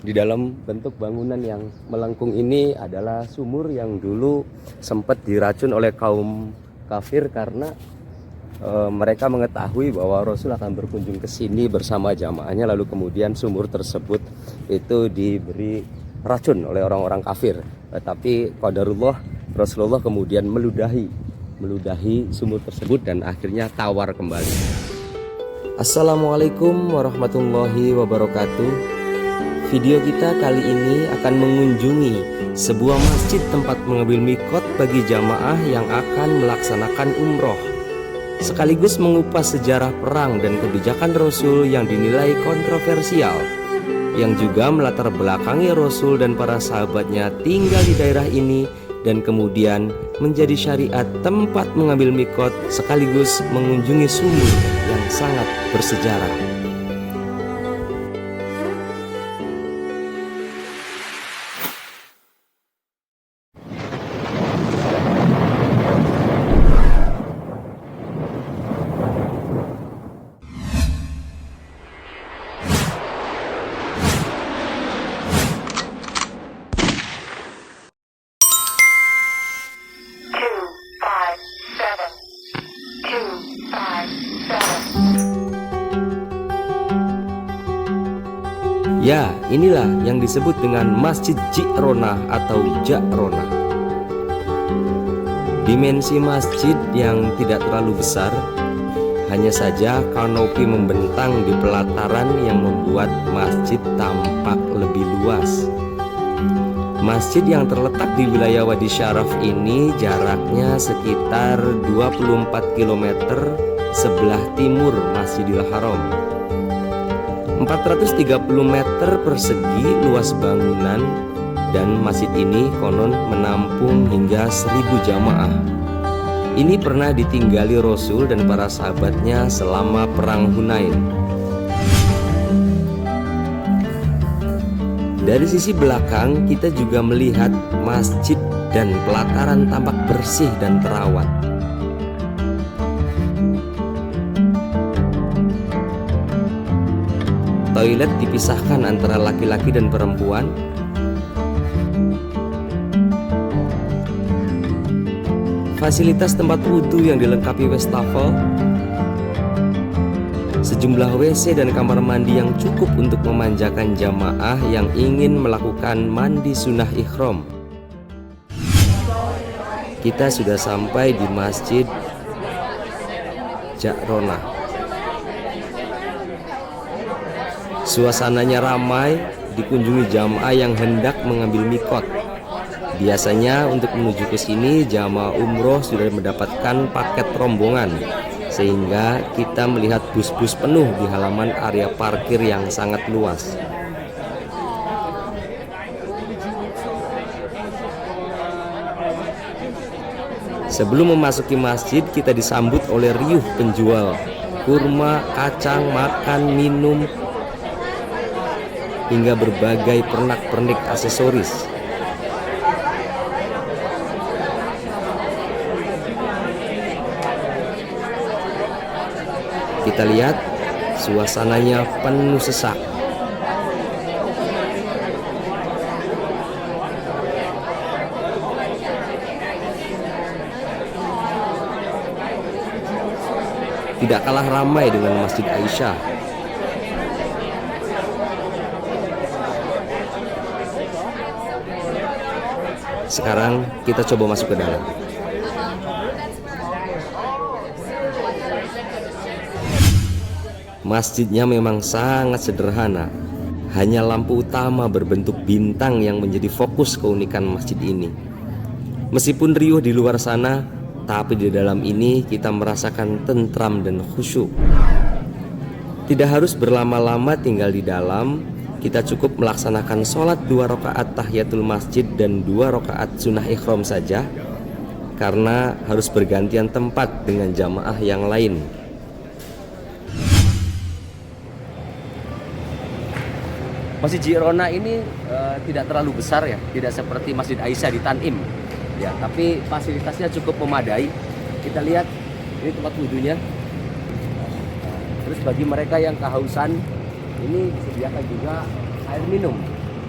Di dalam bentuk bangunan yang melengkung ini adalah sumur yang dulu sempat diracun oleh kaum kafir karena mereka mengetahui bahwa Rasul akan berkunjung ke sini bersama jamaahnya, lalu kemudian sumur tersebut itu diberi racun oleh orang-orang kafir. Tetapi qadarullah, Rasulullah kemudian meludahi sumur tersebut dan akhirnya tawar kembali. Assalamualaikum warahmatullahi wabarakatuh. Video kita kali ini akan mengunjungi sebuah masjid tempat mengambil mikot bagi jamaah yang akan melaksanakan umroh, sekaligus mengupas sejarah perang dan kebijakan Rasul yang dinilai kontroversial, yang juga melatar belakangi Rasul dan para sahabatnya tinggal di daerah ini dan kemudian menjadi syariat tempat mengambil mikot sekaligus mengunjungi sumur yang sangat bersejarah. Ya, inilah yang disebut dengan Masjid Ji'ronah atau Ja'ronah. Dimensi masjid yang tidak terlalu besar, hanya saja kanopi membentang di pelataran yang membuat masjid tampak lebih luas. Masjid yang terletak di wilayah Wadi Syaraf ini jaraknya sekitar 24 km sebelah timur Masjidil Haram. 430 meter persegi luas bangunan, dan masjid ini konon menampung hingga 1000 jamaah. Ini pernah ditinggali Rasul dan para sahabatnya selama perang Hunain. Dari sisi belakang kita juga melihat masjid dan pelataran tampak bersih dan terawat. Toilet dipisahkan antara laki-laki dan perempuan. Fasilitas tempat wudhu yang dilengkapi wastafel. Sejumlah WC dan kamar mandi yang cukup untuk memanjakan jamaah yang ingin melakukan mandi sunnah ihram. Kita sudah sampai di Masjid Ja'ronah. Suasananya ramai, dikunjungi jamaah yang hendak mengambil mikot. Biasanya untuk menuju ke sini jamaah umroh sudah mendapatkan paket rombongan, sehingga kita melihat bus-bus penuh di halaman area parkir yang sangat luas. Sebelum memasuki masjid, kita disambut oleh riuh penjual kurma, kacang, makan, minum, hingga berbagai pernak-pernik aksesoris. Kita lihat suasananya penuh sesak. Tidak kalah ramai dengan Masjid Aisyah. Sekarang kita coba masuk ke dalam. Masjidnya memang sangat sederhana. Hanya lampu utama berbentuk bintang yang menjadi fokus keunikan masjid ini. Meskipun riuh di luar sana, tapi di dalam ini kita merasakan tentram dan khusyuk. Tidak harus berlama-lama tinggal di dalam. Kita cukup melaksanakan sholat 2 rakaat tahiyatul masjid dan 2 rakaat sunnah ikhram saja, karena harus bergantian tempat dengan jamaah yang lain. Masjid Ji'ronah ini tidak terlalu besar ya, tidak seperti Masjid Aisyah di Tanim ya, tapi fasilitasnya cukup memadai. Kita lihat ini tempat wudhunya. Terus bagi mereka yang kehausan, ini disediakan juga air minum.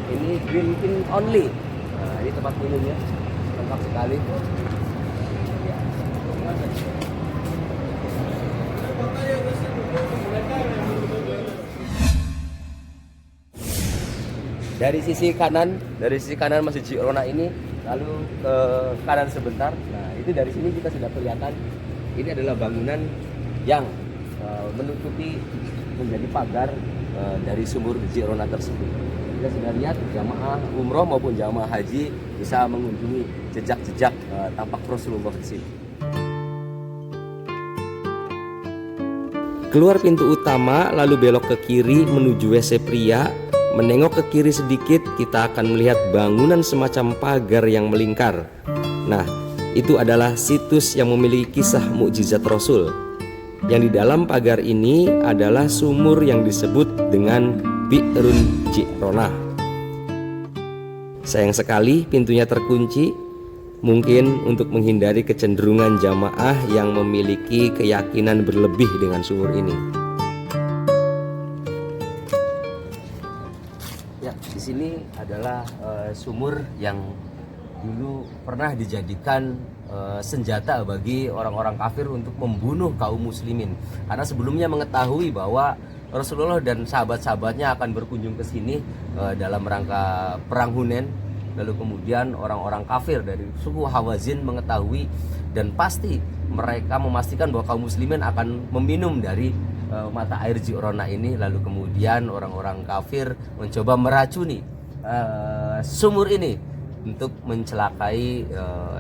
Ini green tea only. Nah, ini tempat minumnya, lengkap sekali. Dari sisi kanan Masjid Jirona ini, lalu ke kanan sebentar. Nah, itu dari sini kita sudah kelihatan. Ini adalah bangunan yang menutupi menjadi pagar dari sumur Jirona tersebut. Kita sudah lihat jamaah umroh maupun jamaah haji bisa mengunjungi jejak-jejak tampak Rasulullah di sini. Keluar pintu utama, lalu belok ke kiri menuju WC pria. Menengok ke kiri sedikit, kita akan melihat bangunan semacam pagar yang melingkar. Nah, itu adalah situs yang memiliki kisah mukjizat Rasul. Yang di dalam pagar ini adalah sumur yang disebut dengan Bi'run Jirona. Sayang sekali pintunya terkunci, mungkin untuk menghindari kecenderungan jamaah yang memiliki keyakinan berlebih dengan sumur ini. Ya, di sini adalah sumur yang dulu pernah dijadikan senjata bagi orang-orang kafir untuk membunuh kaum muslimin. Karena sebelumnya mengetahui bahwa Rasulullah dan sahabat-sahabatnya akan berkunjung ke sini dalam rangka perang Hunain. Lalu kemudian orang-orang kafir dari suku Hawazin mengetahui dan pasti mereka memastikan bahwa kaum muslimin akan meminum dari mata air Jirona ini. Lalu kemudian orang-orang kafir mencoba meracuni sumur ini untuk mencelakai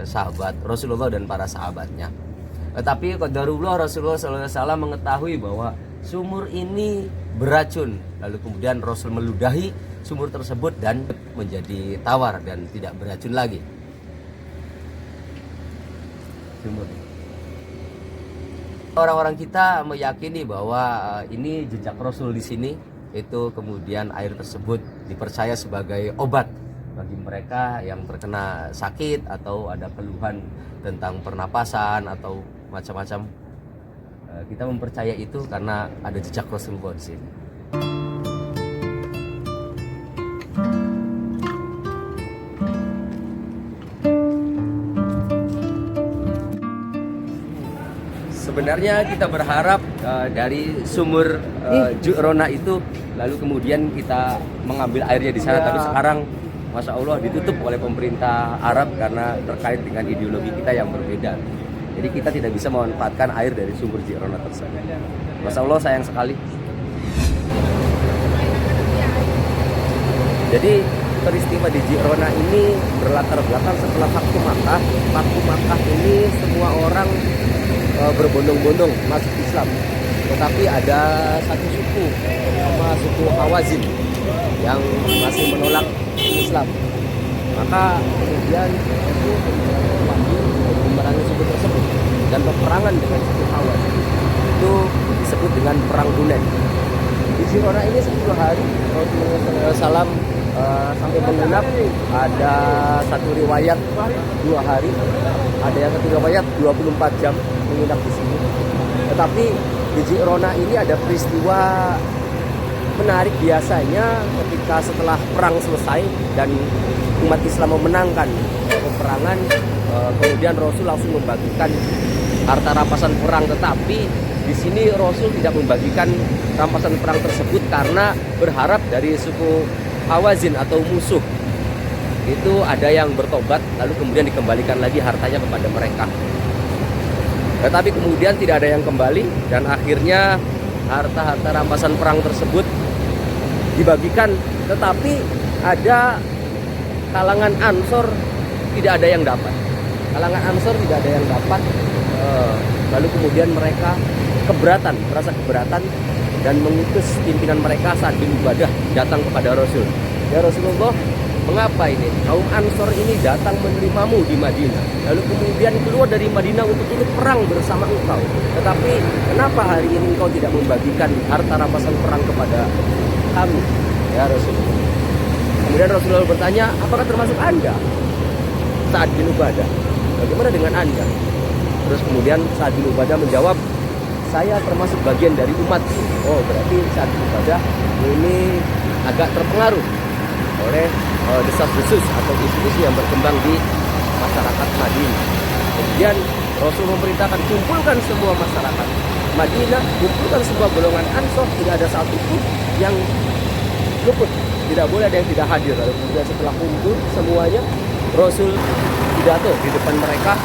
sahabat Rasulullah dan para sahabatnya. Tetapi qadarullah Rasulullah SAW mengetahui bahwa sumur ini beracun. Lalu kemudian Rasul meludahi sumur tersebut dan menjadi tawar dan tidak beracun lagi. Sumur. Orang-orang kita meyakini bahwa ini jejak Rasul di sini, itu kemudian air tersebut dipercaya sebagai obat bagi mereka yang terkena sakit atau ada keluhan tentang pernapasan atau macam-macam. Kita mempercaya itu karena ada jejak Rasulullah di sini. Sebenarnya kita berharap dari sumur Jirona itu lalu kemudian kita mengambil airnya di sana, tapi sekarang Masya Allah ditutup oleh pemerintah Arab karena terkait dengan ideologi kita yang berbeda. Jadi kita tidak bisa memanfaatkan air dari sumur Jirona tersebut. Masya Allah sayang sekali. Jadi peristiwa di Jirona ini berlatar belakang setelah Fathu Makkah. Fathu Makkah ini semua orang berbondong-bondong masuk Islam, tetapi ada satu suku nama suku Hawazin yang masih menolak Islam. Maka kemudian itu memerangi suku tersebut dan peperangan dengan suku Hawazin itu disebut dengan perang Hunain. Di Jirona ini 10 hari Rasulullah SAW sampai menginap. Ada satu riwayat 2 hari, ada yang satu riwayat 24 jam menginap di sini. Tetapi di Jirona ini ada peristiwa menarik. Biasanya ketika setelah perang selesai dan umat Islam memenangkan peperangan, kemudian Rasul langsung membagikan harta rampasan perang. Tetapi di sini Rasul tidak membagikan rampasan perang tersebut karena berharap dari suku Hawazin atau musuh itu ada yang bertobat lalu kemudian dikembalikan lagi hartanya kepada mereka. Tetapi kemudian tidak ada yang kembali dan akhirnya harta-harta rampasan perang tersebut dibagikan, tetapi ada kalangan Ansor tidak ada yang dapat. Kalangan Ansor tidak ada yang dapat. Lalu kemudian mereka merasa keberatan dan mengutus pimpinan mereka Sa'ad bin Ubadah datang kepada Rasul. Ya Rasulullah, mengapa ini kaum Ansor ini datang menerimamu di Madinah, lalu kemudian keluar dari Madinah untuk ikut perang bersama engkau, tetapi kenapa hari ini engkau tidak membagikan harta rampasan perang kepada kami, ya Rasulullah? Kemudian Rasulullah bertanya, apakah termasuk Anda, Sa'ad bin Ubadah? Bagaimana dengan Anda? Terus kemudian Sa'ad bin Ubadah menjawab, saya termasuk bagian dari umat. Oh, berarti Sa'ad bin Ubadah ini agak terpengaruh oleh desas-desus atau isu-isu yang berkembang di masyarakat Madinah. Kemudian Rasul memerintahkan kumpulkan semua masyarakat Madinah, kumpulkan semua golongan Ansor, tidak ada satu pun yang luput, tidak boleh ada yang tidak hadir. Lalu kemudian setelah kumpul semuanya, Rasul pidato di depan mereka,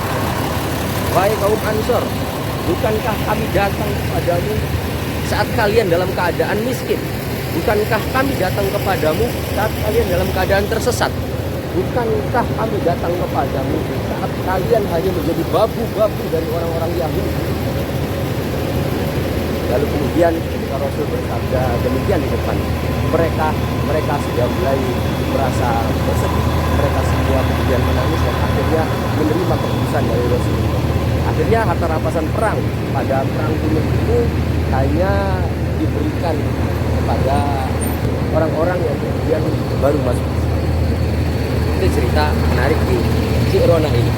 wahai kaum Ansor, bukankah kami datang kepadamu saat kalian dalam keadaan miskin? Bukankah kami datang kepadamu saat kalian dalam keadaan tersesat? Bukankah kami datang kepadamu saat kalian hanya menjadi babu-babu dari orang-orang Yahudi? Lalu kemudian ketika Rasul bersabda demikian di depan mereka sudah mulai merasa bersedih. Mereka semua kemudian menangis dan akhirnya menerima keputusan dari Rasul. Akhirnya harta rampasan perang pada perang Uhud itu hanya diberikan kepada orang-orang yang kemudian baru masuk. Itu cerita menarik di Ji'ronah ini.